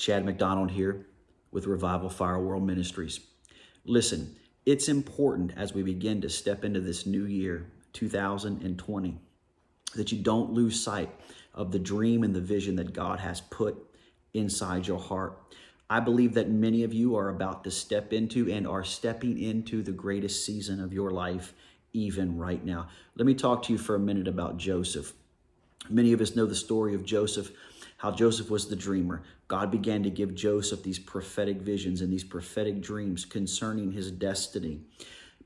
MacDonald here with RevivalFirewm Ministries. Listen, it's important as we begin to step into this new year, 2020, that you don't lose sight of the dream and the vision that God has put inside your heart. I believe that many of you are about to step into and are stepping into the greatest season of your life, even right now. Let me talk to you for a minute about Joseph. Many of us know the story of Joseph, how Joseph was the dreamer. God began to give Joseph these prophetic visions and these prophetic dreams concerning his destiny.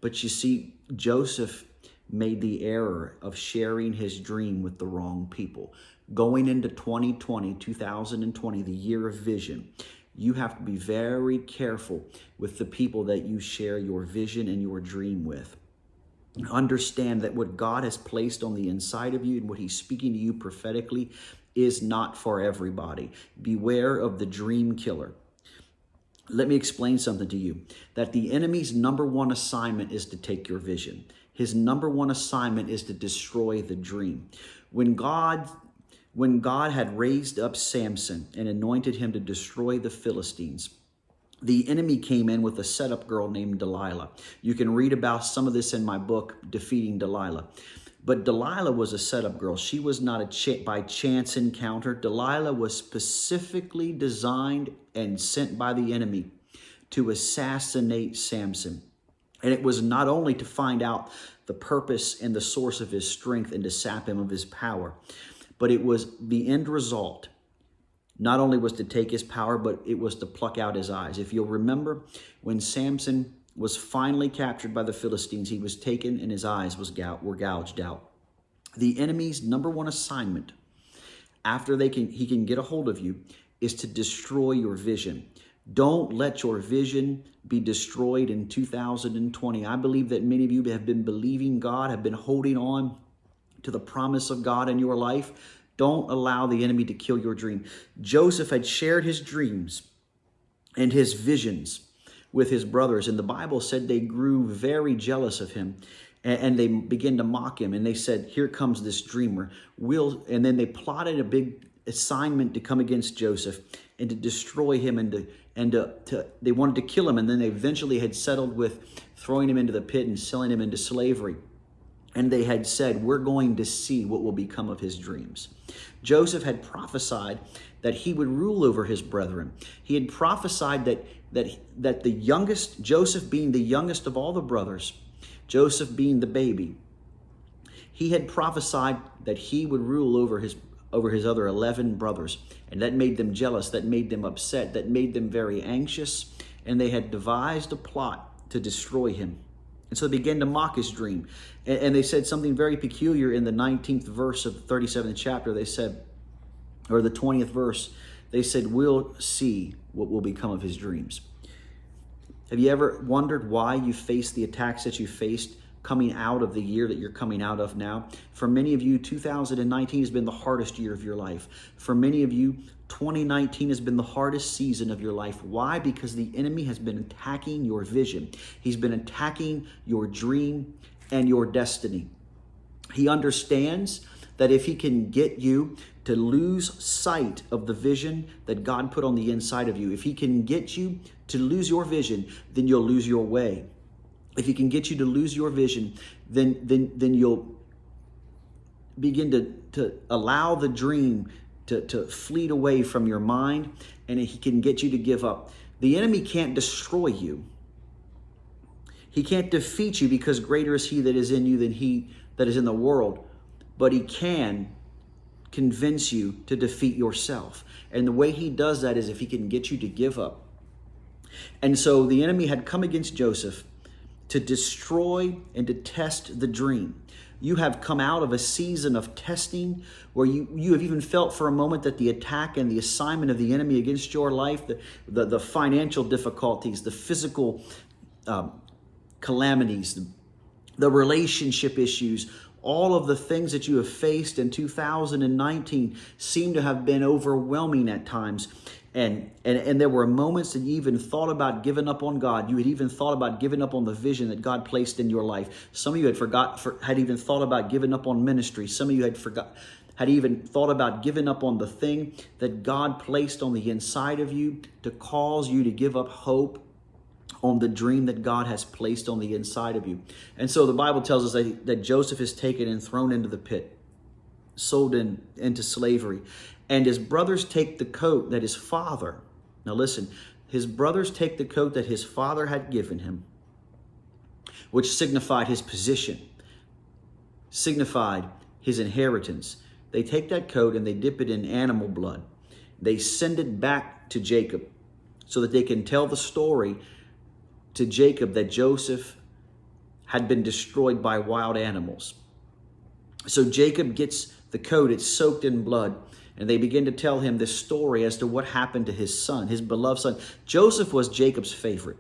But you see, Joseph made the error of sharing his dream with the wrong people. Going into 2020, the year of vision, you have to be very careful with the people that you share your vision and your dream with. Understand that what God has placed on the inside of you and what he's speaking to you prophetically is not for everybody. Beware of the dream killer. Let me explain something to you, that the enemy's number one assignment is to take your vision. His number one assignment is to destroy the dream. When God had raised up Samson and anointed him to destroy the Philistines, the enemy came in with a setup girl named Delilah. You can read about some of this in my book, Defeating Delilah. But Delilah was a setup girl. She was not a by chance encounter. Delilah was specifically designed and sent by the enemy to assassinate Samson. And it was not only to find out the purpose and the source of his strength and to sap him of his power, but it was the end result. Not only was to take his power, but it was to pluck out his eyes. If you'll remember, when Samson was finally captured by the Philistines, he was taken and his eyes were gouged out. The enemy's number one assignment, after he can get a hold of you, is to destroy your vision. Don't let your vision be destroyed in 2020. I believe that many of you have been believing God, have been holding on to the promise of God in your life. Don't allow the enemy to kill your dream. Joseph had shared his dreams and his visions with his brothers, and the Bible said they grew very jealous of him, and they began to mock him, and they said, here comes this dreamer. And then they plotted a big assignment to come against Joseph and to destroy him, and they wanted to kill him, and then they eventually had settled with throwing him into the pit and selling him into slavery. And they had said, we're going to see what will become of his dreams. Joseph had prophesied that he would rule over his brethren. He had prophesied that the youngest, Joseph being the youngest of all the brothers, Joseph being the baby, he had prophesied that he would rule over his other 11 brothers. And that made them jealous, that made them upset, that made them very anxious. And they had devised a plot to destroy him. And so they began to mock his dream. And they said something very peculiar in the 19th verse of the 37th chapter. They said, or the 20th verse, they said, we'll see what will become of his dreams. Have you ever wondered why you faced the attacks that you faced coming out of the year that you're coming out of now? For many of you, 2019 has been the hardest year of your life. For many of you, 2019 has been the hardest season of your life. Why? Because the enemy has been attacking your vision. He's been attacking your dream and your destiny. He understands that if he can get you to lose sight of the vision that God put on the inside of you, if he can get you to lose your vision, then you'll lose your way. If he can get you to lose your vision, then you'll begin to allow the dream to fleet away from your mind, and he can get you to give up. The enemy can't destroy you. He can't defeat you, because greater is he that is in you than he that is in the world. But he can convince you to defeat yourself. And the way he does that is if he can get you to give up. And so the enemy had come against Joseph to destroy and to test the dream. You have come out of a season of testing where you have even felt for a moment that the attack and the assignment of the enemy against your life, the financial difficulties, the physical calamities, the relationship issues, all of the things that you have faced in 2019 seem to have been overwhelming at times. And there were moments that you even thought about giving up on God. You had even thought about giving up on the vision that God placed in your life. Some of you had even thought about giving up on ministry. Some of you had even thought about giving up on the thing that God placed on the inside of you to cause you to give up hope on the dream that God has placed on the inside of you. And so the Bible tells us that Joseph is taken and thrown into the pit, sold into slavery. And his brothers take the coat that his father, now listen, his brothers take the coat that his father had given him, which signified his position, signified his inheritance. They take that coat and they dip it in animal blood. They send it back to Jacob so that they can tell the story to Jacob that Joseph had been destroyed by wild animals. So Jacob gets the coat, it's soaked in blood, and they begin to tell him this story as to what happened to his son, his beloved son. Joseph was Jacob's favorite.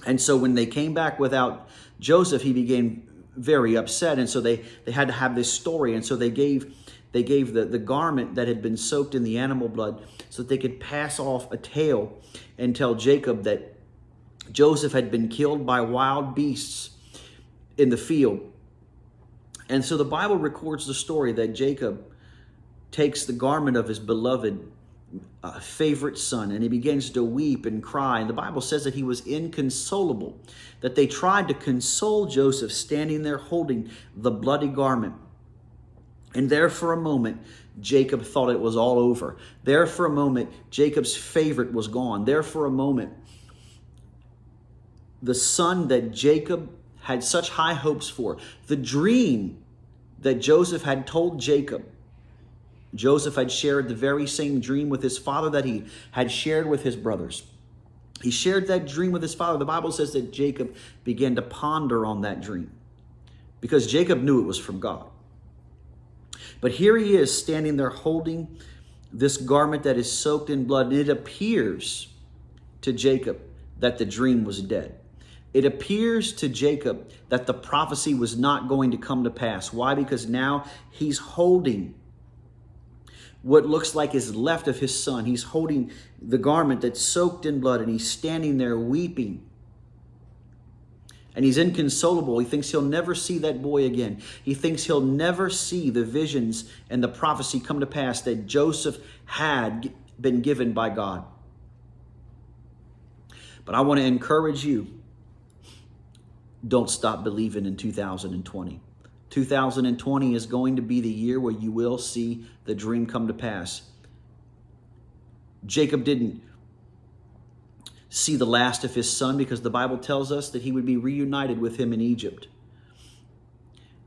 And so when they came back without Joseph, he became very upset. And so they had to have this story. And so they gave the garment that had been soaked in the animal blood so that they could pass off a tale and tell Jacob that Joseph had been killed by wild beasts in the field. And so the Bible records the story that Jacob takes the garment of his beloved favorite son and he begins to weep and cry. And the Bible says that he was inconsolable, that they tried to console Joseph standing there holding the bloody garment. And there for a moment, Jacob thought it was all over. There for a moment, Jacob's favorite was gone. There for a moment, the son that Jacob had such high hopes for, the dream that Joseph had told Jacob. Joseph had shared the very same dream with his father that he had shared with his brothers. He shared that dream with his father. The Bible says that Jacob began to ponder on that dream because Jacob knew it was from God. But here he is standing there holding this garment that is soaked in blood, and it appears to Jacob that the dream was dead. It appears to Jacob that the prophecy was not going to come to pass. Why? Because now he's holding what looks like is left of his son. He's holding the garment that's soaked in blood, and he's standing there weeping. And he's inconsolable. He thinks he'll never see that boy again. He thinks he'll never see the visions and the prophecy come to pass that Joseph had been given by God. But I want to encourage you, don't stop believing in 2020. 2020 is going to be the year where you will see the dream come to pass. Jacob didn't see the last of his son because the Bible tells us that he would be reunited with him in Egypt.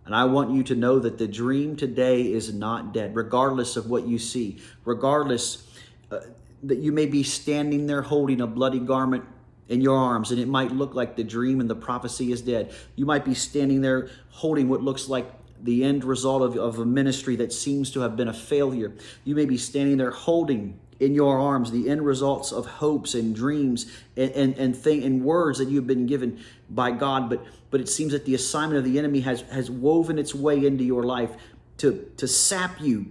And I want you to know that the dream today is not dead, regardless of what you see, regardless that you may be standing there holding a bloody garment in your arms, and it might look like the dream and the prophecy is dead. You might be standing there holding what looks like the end result of a ministry that seems to have been a failure. You may be standing there holding in your arms the end results of hopes and dreams and words that you've been given by God. But it seems that the assignment of the enemy has woven its way into your life to sap you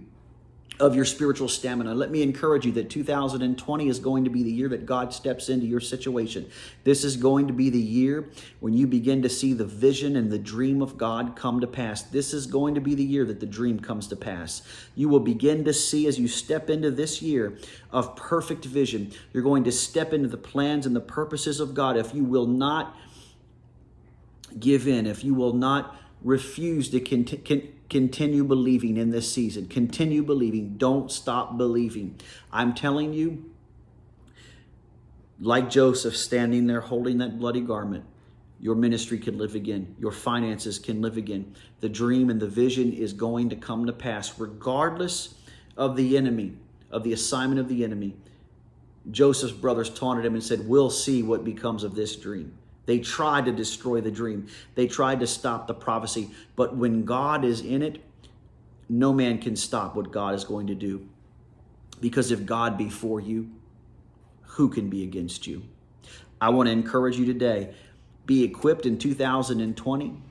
of your spiritual stamina. Let me encourage you that 2020 is going to be the year that God steps into your situation. This is going to be the year when you begin to see the vision and the dream of God come to pass. This is going to be the year that the dream comes to pass. You will begin to see as you step into this year of perfect vision. You're going to step into the plans and the purposes of God. If you will not give in, if you will not refuse to continue believing in this season. Continue believing. Don't stop believing. I'm telling you, like Joseph standing there holding that bloody garment, your ministry can live again. Your finances can live again. The dream and the vision is going to come to pass regardless of the enemy, of the assignment of the enemy. Joseph's brothers taunted him and said, "We'll see what becomes of this dream." They tried to destroy the dream. They tried to stop the prophecy. But when God is in it, no man can stop what God is going to do. Because if God be for you, who can be against you? I want to encourage you today, be equipped in 2020.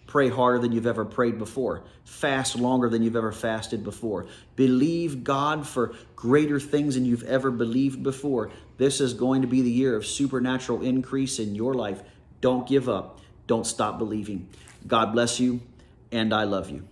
Pray harder than you've ever prayed before. Fast longer than you've ever fasted before. Believe God for greater things than you've ever believed before. This is going to be the year of supernatural increase in your life. Don't give up. Don't stop believing. God bless you, and I love you.